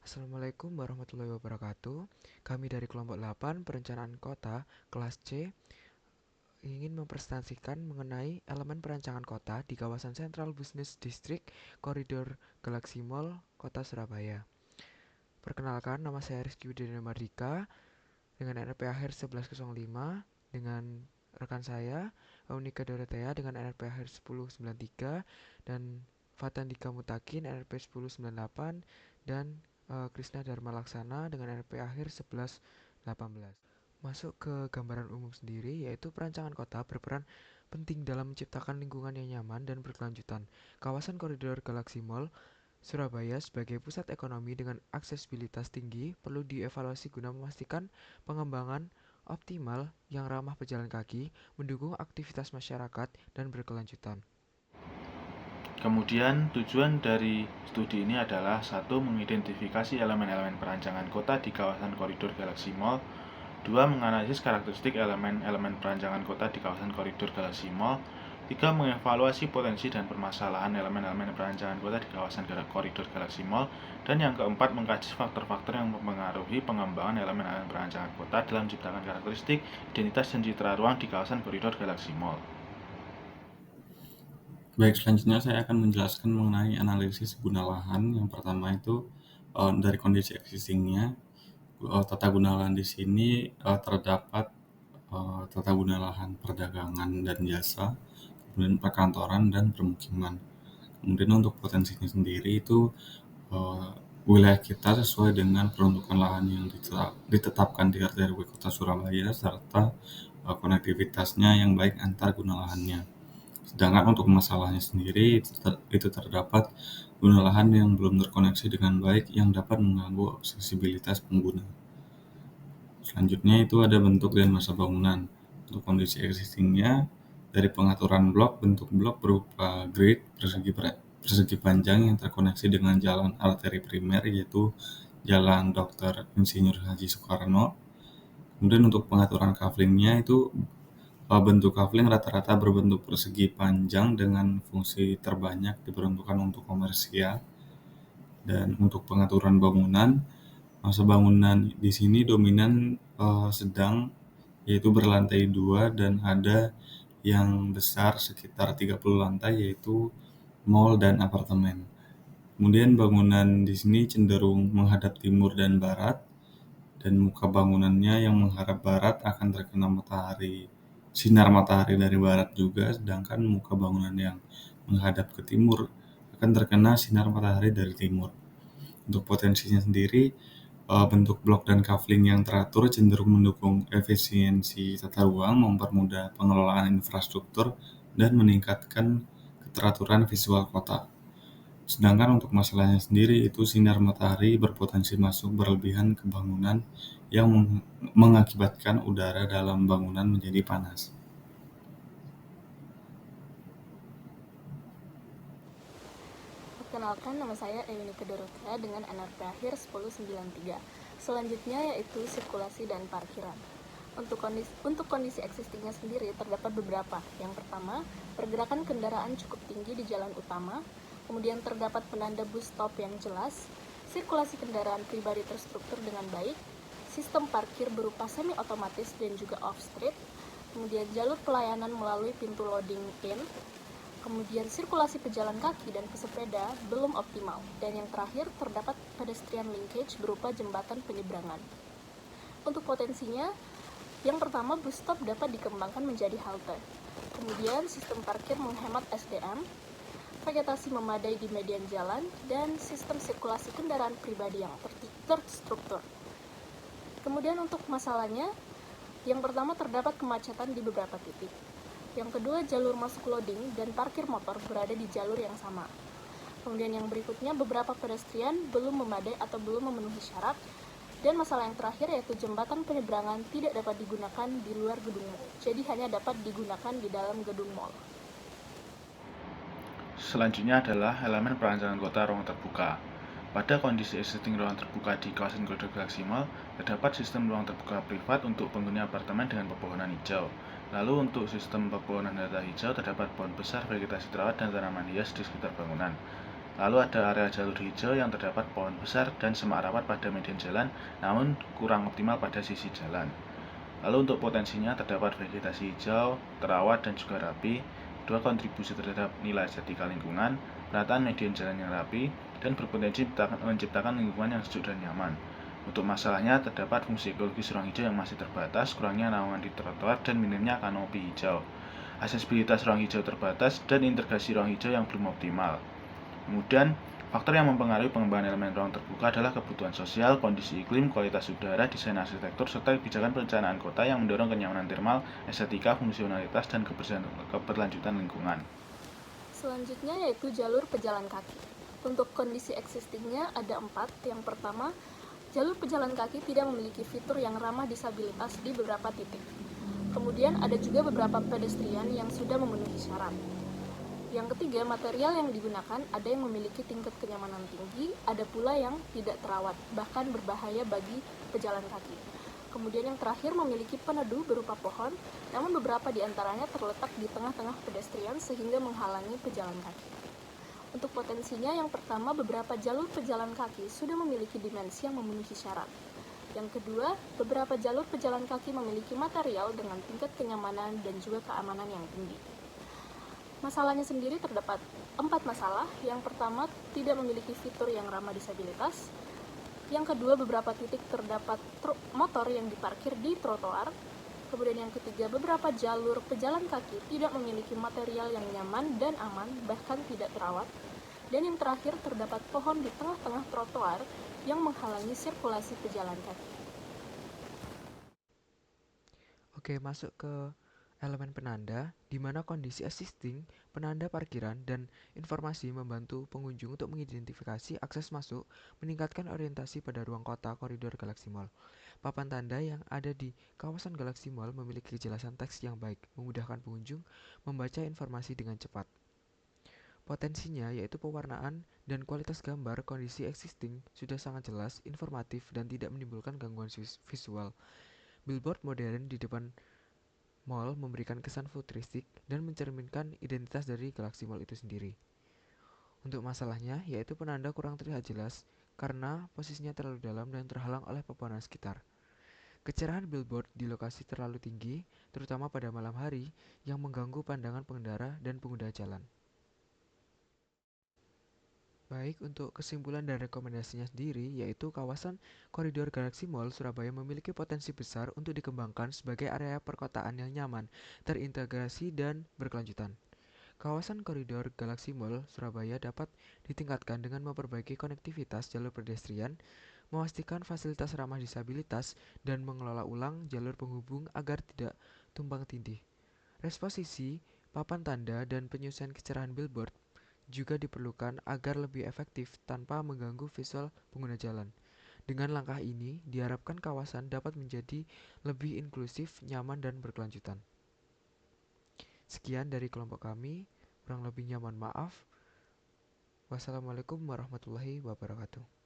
Assalamualaikum warahmatullahi wabarakatuh. Kami dari kelompok 8 Perencanaan Kota kelas C ingin mempresentasikan mengenai elemen perancangan kota di kawasan Central Business District Koridor Galaxy Mall, Kota Surabaya. Perkenalkan, nama saya Rizky Widya Mardika dengan NRP akhir 1105 dengan rekan saya Aunika Dorothea dengan NRP akhir 1093 dan Fatandika Mutakin NRP 1098 dan Krisna Dharma Laksana dengan NRP akhir 1118. Masuk ke gambaran umum sendiri, yaitu perancangan kota berperan penting dalam menciptakan lingkungan yang nyaman dan berkelanjutan. Kawasan koridor Galaxy Mall Surabaya sebagai pusat ekonomi dengan aksesibilitas tinggi perlu dievaluasi guna memastikan pengembangan optimal yang ramah pejalan kaki, mendukung aktivitas masyarakat, dan berkelanjutan. Kemudian tujuan dari studi ini adalah satu, mengidentifikasi elemen-elemen perancangan kota di kawasan koridor Galaxy Mall. Dua, menganalisis karakteristik elemen-elemen perancangan kota di kawasan koridor Galaxy Mall. Tiga, mengevaluasi potensi dan permasalahan elemen-elemen perancangan kota di kawasan koridor Galaxy Mall. Dan yang keempat, mengkaji faktor-faktor yang mempengaruhi pengembangan elemen-elemen perancangan kota dalam menciptakan karakteristik, identitas, dan citra ruang di kawasan koridor Galaxy Mall. Baik, selanjutnya saya akan menjelaskan mengenai analisis guna lahan. Yang pertama itu dari kondisi existingnya, tata guna lahan di sini terdapat tata guna lahan perdagangan dan jasa, kemudian perkantoran dan permukiman. Kemudian untuk potensinya sendiri itu eh, wilayah kita sesuai dengan peruntukan lahan yang ditetapkan di RT/RW Kota Surabaya serta konektivitasnya yang baik antar guna lahannya. Sedangkan untuk masalahnya sendiri itu terdapat guna lahan yang belum terkoneksi dengan baik yang dapat mengganggu aksesibilitas pengguna. Selanjutnya itu ada bentuk dan masa bangunan. Untuk kondisi existingnya, dari pengaturan blok, bentuk blok berupa grid persegi panjang yang terkoneksi dengan jalan arteri primer, yaitu Jalan Dr. Insinyur Haji Soekarno. Kemudian untuk pengaturan kaflingnya itu bentuk kafling rata-rata berbentuk persegi panjang dengan fungsi terbanyak diperuntukkan untuk komersial. Dan untuk pengaturan bangunan, masa bangunan di sini dominan sedang, yaitu berlantai 2 dan ada yang besar sekitar 30 lantai, yaitu mall dan apartemen. Kemudian bangunan di sini cenderung menghadap timur dan barat, dan muka bangunannya yang menghadap barat akan terkena sinar matahari dari barat juga, sedangkan muka bangunan yang menghadap ke timur akan terkena sinar matahari dari timur. Untuk potensinya sendiri, bentuk blok dan kafling yang teratur cenderung mendukung efisiensi tata ruang, mempermudah pengelolaan infrastruktur, dan meningkatkan keteraturan visual kota. Sedangkan untuk masalahnya sendiri itu sinar matahari berpotensi masuk berlebihan ke bangunan yang mengakibatkan udara dalam bangunan menjadi panas. Perkenalkan, nama saya Ewini Dorothea dengan NRP akhir 1093. Selanjutnya yaitu sirkulasi dan parkiran. Untuk kondisi existingnya sendiri terdapat beberapa. Yang pertama, pergerakan kendaraan cukup tinggi di jalan utama, kemudian terdapat penanda bus stop yang jelas, sirkulasi kendaraan pribadi terstruktur dengan baik, sistem parkir berupa semi otomatis dan juga off-street, kemudian jalur pelayanan melalui pintu loading in, kemudian sirkulasi pejalan kaki dan pesepeda belum optimal, dan yang terakhir terdapat pedestrian linkage berupa jembatan penyeberangan. Untuk potensinya, yang pertama, bus stop dapat dikembangkan menjadi halte. Kemudian sistem parkir menghemat SDM, vegetasi memadai di median jalan, dan sistem sirkulasi kendaraan pribadi yang terstruktur. Kemudian untuk masalahnya, yang pertama terdapat kemacetan di beberapa titik. Yang kedua, jalur masuk loading dan parkir motor berada di jalur yang sama. Kemudian yang berikutnya, beberapa pedestrian belum memadai atau belum memenuhi syarat. Dan masalah yang terakhir yaitu jembatan penyeberangan tidak dapat digunakan di luar gedung mall, jadi hanya dapat digunakan di dalam gedung mall. Selanjutnya adalah elemen perancangan kota ruang terbuka. Pada kondisi existing ruang terbuka di kawasan koridor Galaxy Mall, terdapat sistem ruang terbuka privat untuk penghuni apartemen dengan pepohonan hijau. Lalu untuk sistem pepohonan data hijau, terdapat pohon besar, vegetasi terawat, dan tanaman hias di sekitar bangunan. Lalu ada area jalur hijau yang terdapat pohon besar dan semak rapat pada median jalan, namun kurang optimal pada sisi jalan. Lalu untuk potensinya terdapat vegetasi hijau, terawat dan juga rapi, dua kontribusi terhadap nilai estetika lingkungan, penataan median jalan yang rapi, dan berpotensi menciptakan lingkungan yang sejuk dan nyaman. Untuk masalahnya terdapat fungsi ekologis ruang hijau yang masih terbatas, kurangnya naungan di trotoar dan minimnya kanopi hijau. Aksesibilitas ruang hijau terbatas dan integrasi ruang hijau yang belum optimal. Kemudian, faktor yang mempengaruhi pengembangan elemen ruang terbuka adalah kebutuhan sosial, kondisi iklim, kualitas udara, desain arsitektur, serta kebijakan perencanaan kota yang mendorong kenyamanan termal, estetika, fungsionalitas, dan keberlanjutan lingkungan. Selanjutnya yaitu jalur pejalan kaki. Untuk kondisi existingnya ada 4. Yang pertama, jalur pejalan kaki tidak memiliki fitur yang ramah disabilitas di beberapa titik. Kemudian ada juga beberapa pedestrian yang sudah memenuhi syarat. Yang ketiga, material yang digunakan ada yang memiliki tingkat kenyamanan tinggi, ada pula yang tidak terawat, bahkan berbahaya bagi pejalan kaki. Kemudian yang terakhir memiliki peneduh berupa pohon, namun beberapa di antaranya terletak di tengah-tengah pedestrian sehingga menghalangi pejalan kaki. Untuk potensinya, yang pertama, beberapa jalur pejalan kaki sudah memiliki dimensi yang memenuhi syarat. Yang kedua, beberapa jalur pejalan kaki memiliki material dengan tingkat kenyamanan dan juga keamanan yang tinggi. Masalahnya sendiri terdapat 4 masalah. Yang pertama, tidak memiliki fitur yang ramah disabilitas. Yang kedua, beberapa titik terdapat motor yang diparkir di trotoar. Kemudian yang ketiga, beberapa jalur pejalan kaki tidak memiliki material yang nyaman dan aman, bahkan tidak terawat. Dan yang terakhir, terdapat pohon di tengah-tengah trotoar yang menghalangi sirkulasi pejalan kaki. Oke, masuk ke elemen penanda, di mana kondisi existing, penanda parkiran, dan informasi membantu pengunjung untuk mengidentifikasi akses masuk, meningkatkan orientasi pada ruang kota koridor Galaxy Mall. Papan tanda yang ada di kawasan Galaxy Mall memiliki kejelasan teks yang baik, memudahkan pengunjung membaca informasi dengan cepat. Potensinya yaitu pewarnaan dan kualitas gambar kondisi existing sudah sangat jelas, informatif, dan tidak menimbulkan gangguan visual. Billboard modern di depan mall memberikan kesan futuristik dan mencerminkan identitas dari Galaxy Mall itu sendiri. Untuk masalahnya, yaitu penanda kurang terlihat jelas karena posisinya terlalu dalam dan terhalang oleh pepohonan sekitar. Kecerahan billboard di lokasi terlalu tinggi, terutama pada malam hari, yang mengganggu pandangan pengendara dan pengguna jalan. Baik, untuk kesimpulan dan rekomendasinya sendiri, yaitu kawasan koridor Galaxy Mall Surabaya memiliki potensi besar untuk dikembangkan sebagai area perkotaan yang nyaman, terintegrasi, dan berkelanjutan. Kawasan koridor Galaxy Mall Surabaya dapat ditingkatkan dengan memperbaiki konektivitas jalur pedestrian, memastikan fasilitas ramah disabilitas, dan mengelola ulang jalur penghubung agar tidak tumpang tindih. Resposisi, papan tanda, dan penyusunan kecerahan billboard juga diperlukan agar lebih efektif tanpa mengganggu visual pengguna jalan. Dengan langkah ini, diharapkan kawasan dapat menjadi lebih inklusif, nyaman, dan berkelanjutan. Sekian dari kelompok kami, kurang lebihnya mohon maaf. Wassalamualaikum warahmatullahi wabarakatuh.